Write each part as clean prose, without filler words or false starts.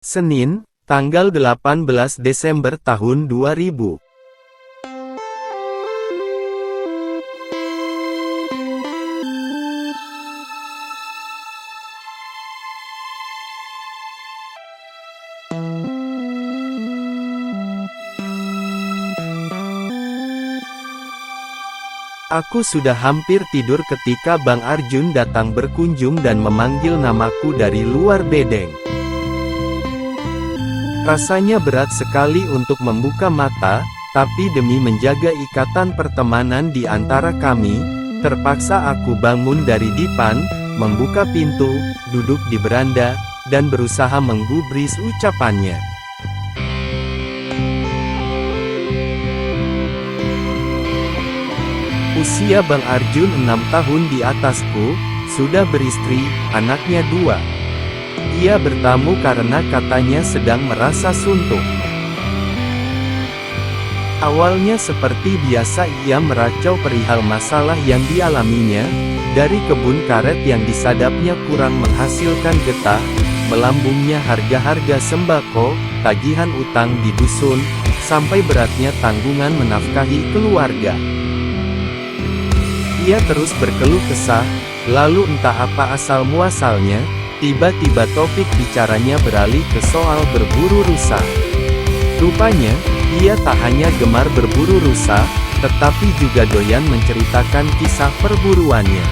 Senin, tanggal 18 Desember tahun 2000. Aku sudah hampir tidur ketika Bang Arjun datang berkunjung dan memanggil namaku dari luar bedeng. Rasanya berat sekali untuk membuka mata, tapi demi menjaga ikatan pertemanan di antara kami, terpaksa aku bangun dari dipan, membuka pintu, duduk di beranda, dan berusaha menggubris ucapannya. Usia Bang Arjun 6 tahun di atasku, sudah beristri, anaknya 2. Ia bertamu karena katanya sedang merasa suntuk. Awalnya seperti biasa ia meracau perihal masalah yang dialaminya, dari kebun karet yang disadapnya kurang menghasilkan getah, melambungnya harga-harga sembako, tagihan utang di dusun, sampai beratnya tanggungan menafkahi keluarga. Ia terus berkeluh kesah, lalu entah apa asal-muasalnya, tiba-tiba topik bicaranya beralih ke soal berburu rusa. Rupanya, ia tak hanya gemar berburu rusa, tetapi juga doyan menceritakan kisah perburuannya.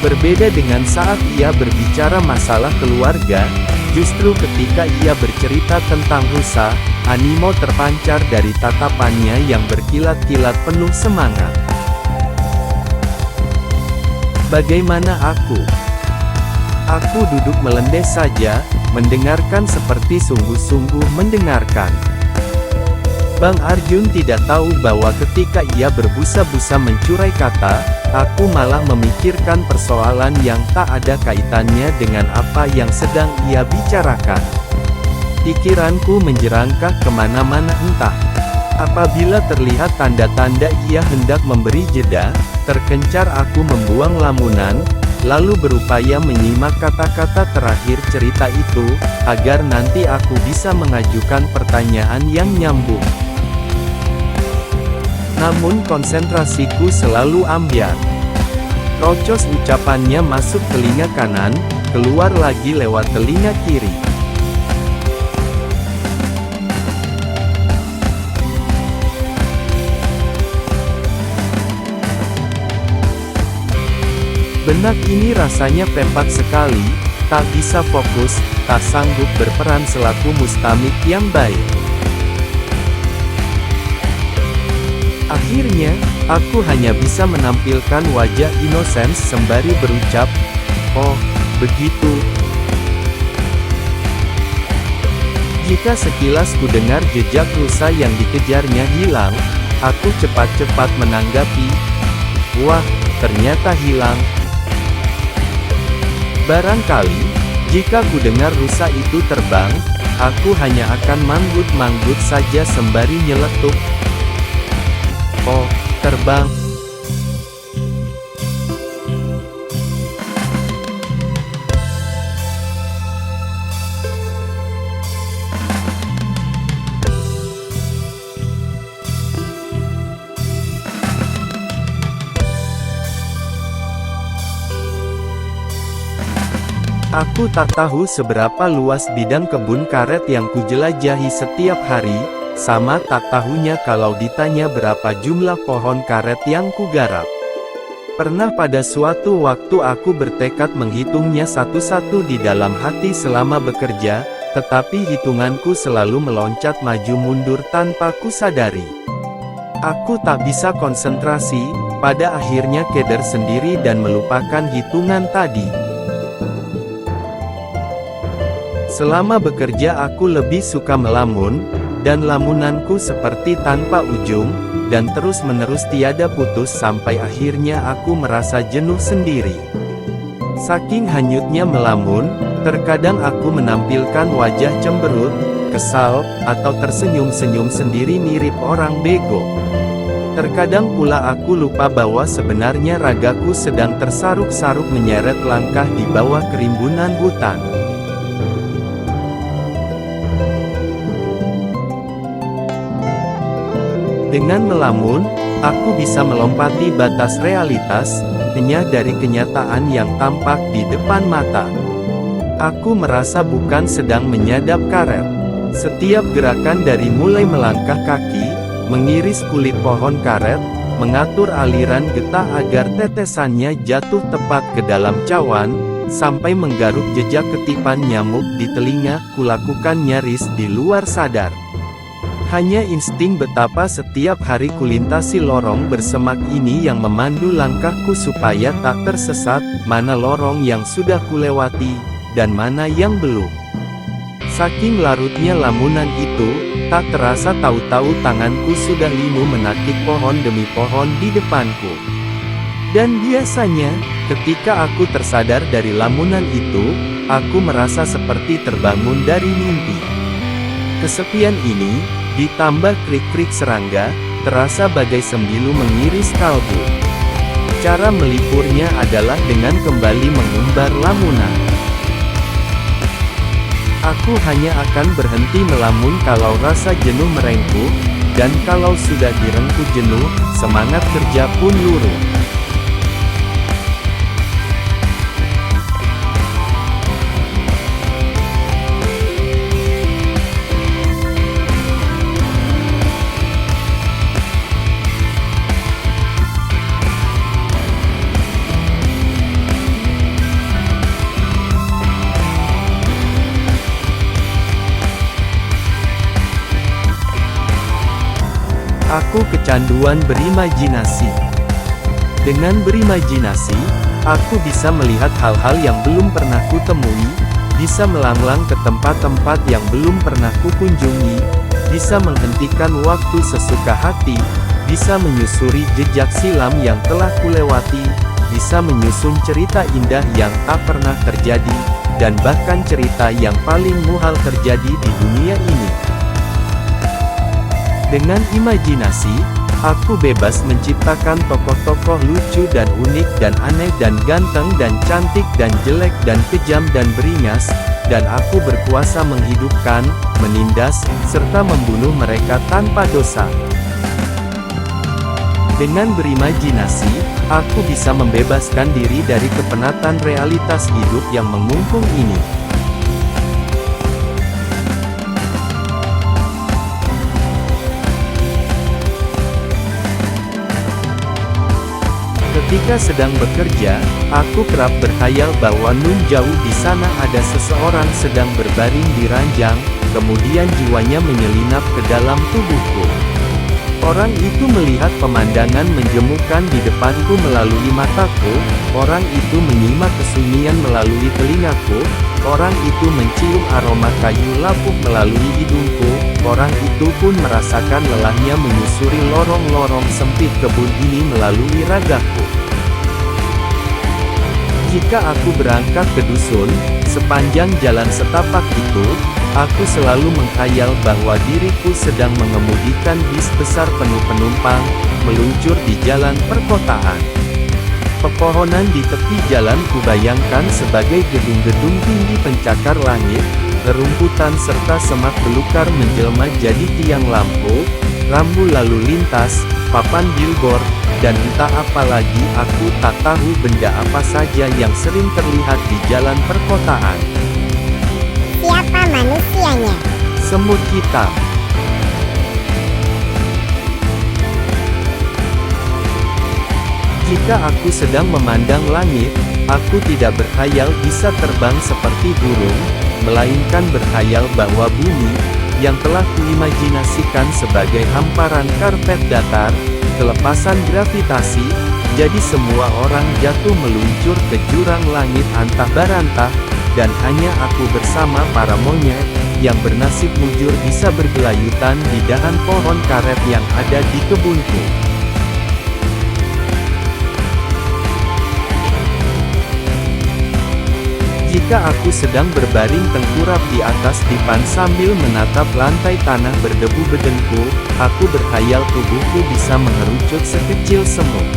Berbeda dengan saat ia berbicara masalah keluarga, justru ketika ia bercerita tentang rusa, animo terpancar dari tatapannya yang berkilat-kilat penuh semangat. Bagaimana aku? Aku duduk melendeh saja, mendengarkan seperti sungguh-sungguh mendengarkan. Bang Arjun tidak tahu bahwa ketika ia berbusa-busa mencurai kata, aku malah memikirkan persoalan yang tak ada kaitannya dengan apa yang sedang ia bicarakan. Pikiranku menjerangkah kemana-mana entah. Apabila terlihat tanda-tanda ia hendak memberi jeda, terkencar aku membuang lamunan, lalu berupaya menyimak kata-kata terakhir cerita itu, agar nanti aku bisa mengajukan pertanyaan yang nyambung. Namun konsentrasiku selalu ambyar. Rocos ucapannya masuk telinga kanan, keluar lagi lewat telinga kiri. Benak ini rasanya pempat sekali, tak bisa fokus, tak sanggup berperan selaku mustamik yang baik. Akhirnya, aku hanya bisa menampilkan wajah inosens sembari berucap, "Oh, begitu." Jika sekilas ku dengar jejak rusa yang dikejarnya hilang, aku cepat-cepat menanggapi, "Wah, ternyata hilang." Barangkali, jika ku dengar rusa itu terbang, aku hanya akan manggut-manggut saja sembari nyeletuk, "Oh, terbang." Aku tak tahu seberapa luas bidang kebun karet yang kujelajahi setiap hari, sama tak tahunya kalau ditanya berapa jumlah pohon karet yang kugarap. Pernah pada suatu waktu aku bertekad menghitungnya satu-satu di dalam hati selama bekerja, tetapi hitunganku selalu meloncat maju mundur tanpa kusadari. Aku tak bisa konsentrasi, pada akhirnya keder sendiri dan melupakan hitungan tadi. Selama bekerja aku lebih suka melamun, dan lamunanku seperti tanpa ujung, dan terus-menerus tiada putus sampai akhirnya aku merasa jenuh sendiri. Saking hanyutnya melamun, terkadang aku menampilkan wajah cemberut, kesal, atau tersenyum-senyum sendiri mirip orang bego. Terkadang pula aku lupa bahwa sebenarnya ragaku sedang tersaruk-saruk menyeret langkah di bawah kerimbunan hutan. Dengan melamun, aku bisa melompati batas realitas, hanya dari kenyataan yang tampak di depan mata. Aku merasa bukan sedang menyadap karet. Setiap gerakan dari mulai melangkah kaki, mengiris kulit pohon karet, mengatur aliran getah agar tetesannya jatuh tepat ke dalam cawan, sampai menggaruk jejak ketipan nyamuk di telinga, kulakukan nyaris di luar sadar. Hanya insting betapa setiap hari kulintasi lorong bersemak ini yang memandu langkahku supaya tak tersesat, mana lorong yang sudah kulewati, dan mana yang belum. Saking larutnya lamunan itu, tak terasa tahu-tahu tanganku sudah linu menakik pohon demi pohon di depanku. Dan biasanya, ketika aku tersadar dari lamunan itu, aku merasa seperti terbangun dari mimpi. Kesepian ini, ditambah krik-krik serangga, terasa bagai sembilu mengiris kalbu. Cara melipurnya adalah dengan kembali mengumbar lamunan. Aku hanya akan berhenti melamun kalau rasa jenuh merengkuh, dan kalau sudah direngkuh jenuh, semangat kerja pun luruh. Aku kecanduan berimajinasi. Dengan berimajinasi, aku bisa melihat hal-hal yang belum pernah kutemui, bisa melanglang ke tempat-tempat yang belum pernah kukunjungi, bisa menghentikan waktu sesuka hati, bisa menyusuri jejak silam yang telah kulewati, bisa menyusun cerita indah yang tak pernah terjadi, dan bahkan cerita yang paling muhal terjadi di dunia ini. Dengan imajinasi, aku bebas menciptakan tokoh-tokoh lucu dan unik dan aneh dan ganteng dan cantik dan jelek dan kejam dan beringas, dan aku berkuasa menghidupkan, menindas, serta membunuh mereka tanpa dosa. Dengan berimajinasi, aku bisa membebaskan diri dari kepenatan realitas hidup yang mengungkung ini. Ketika sedang bekerja, aku kerap berkhayal bahwa nun jauh di sana ada seseorang sedang berbaring di ranjang, kemudian jiwanya menyelinap ke dalam tubuhku. Orang itu melihat pemandangan menjemukan di depanku melalui mataku, orang itu menyimak kesunyian melalui telingaku, orang itu mencium aroma kayu lapuk melalui hidungku, orang itu pun merasakan lelahnya menyusuri lorong-lorong sempit kebun ini melalui ragaku. Jika aku berangkat ke dusun, sepanjang jalan setapak itu, aku selalu menghayal bahwa diriku sedang mengemudikan bis besar penuh penumpang, meluncur di jalan perkotaan. Pepohonan di tepi jalan kubayangkan sebagai gedung-gedung tinggi pencakar langit, rerumputan serta semak belukar menjelma jadi tiang lampu, rambu lalu lintas, papan billboard, dan entah apa lagi aku tak tahu benda apa saja yang sering terlihat di jalan perkotaan. Siapa manusianya? Semut hitam. Jika aku sedang memandang langit, aku tidak berkhayal bisa terbang seperti burung, melainkan berkhayal bahwa bumi, yang telah kuimajinasikan sebagai hamparan karpet datar, kelepasan gravitasi, jadi semua orang jatuh meluncur ke jurang langit antah barantah, dan hanya aku bersama para monyet, yang bernasib mujur bisa bergelayutan di dahan pohon karet yang ada di kebunku. Jika aku sedang berbaring tengkurap di atas dipan sambil menatap lantai tanah berdebu bedengku, aku berkhayal tubuhku bisa mengerucut sekecil semut.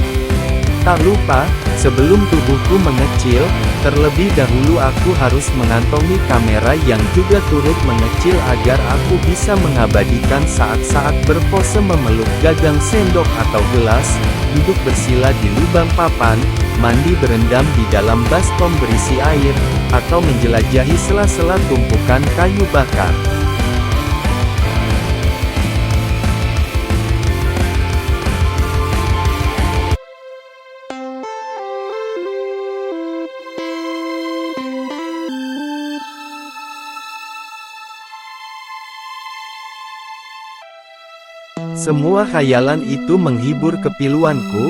Tak lupa, sebelum tubuhku mengecil, terlebih dahulu aku harus mengantongi kamera yang juga turut mengecil agar aku bisa mengabadikan saat-saat berpose memeluk gagang sendok atau gelas, duduk bersila di lubang papan, mandi berendam di dalam baskom berisi air, atau menjelajahi sela-sela tumpukan kayu bakar. Semua khayalan itu menghibur kepiluanku,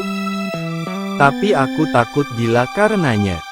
tapi aku takut gila karenanya.